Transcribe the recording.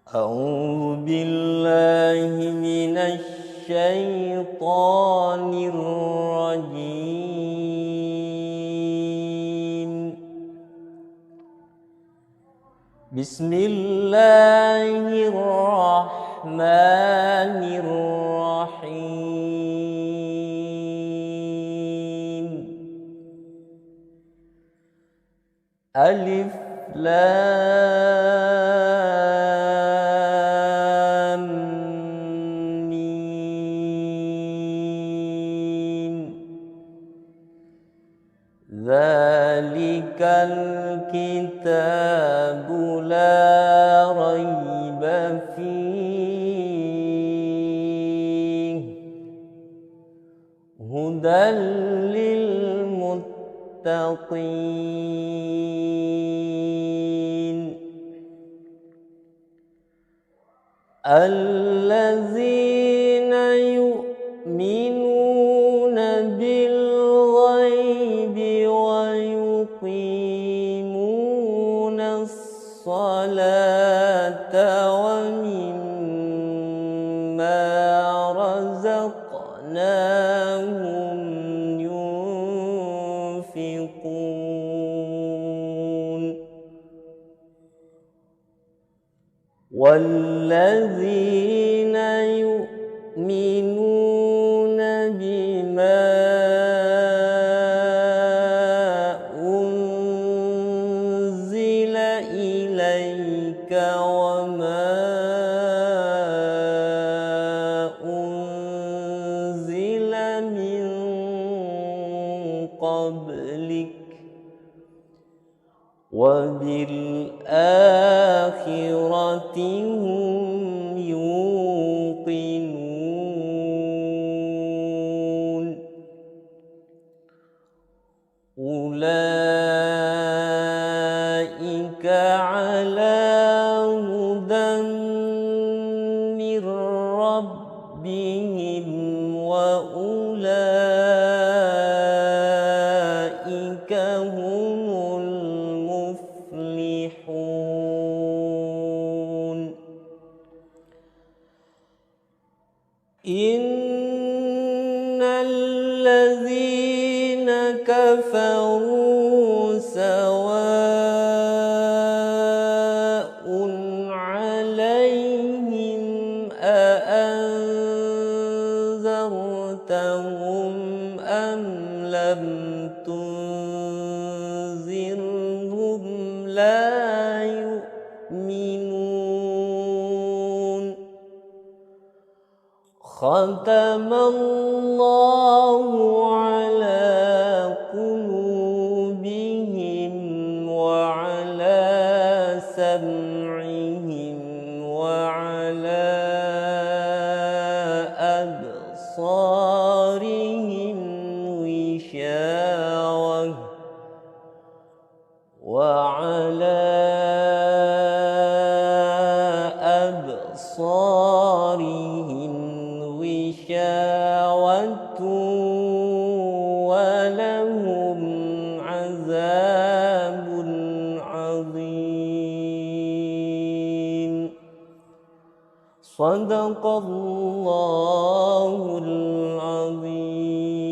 أعوذ بالله من الشيطان الرجيم. بسم الله الرحمن الرحيم. ألف لام ميم. ذلك الكتاب لا ريب فيه هدى للمتقين الذين يؤمنون بالغيب ويقيمون الصلاة ومما رزقناهم ينفقون والذين يؤمنون بما أنزل إليك وما أنزل من قبلك وبالآخرة هم يوقنون أولئك على هدى من ربهم وأولئك هم المفلحون. إن الذين كفروا سواء عليهم أأنذرتهم أم لم تنذرهم لا يؤمنون. ختم الله على قلوبهم وعلى سمعهم وعلى أبصارهم غشاوة وعلى أبصارهم غشاوة ولهم عذاب عظيم. صدق الله العظيم.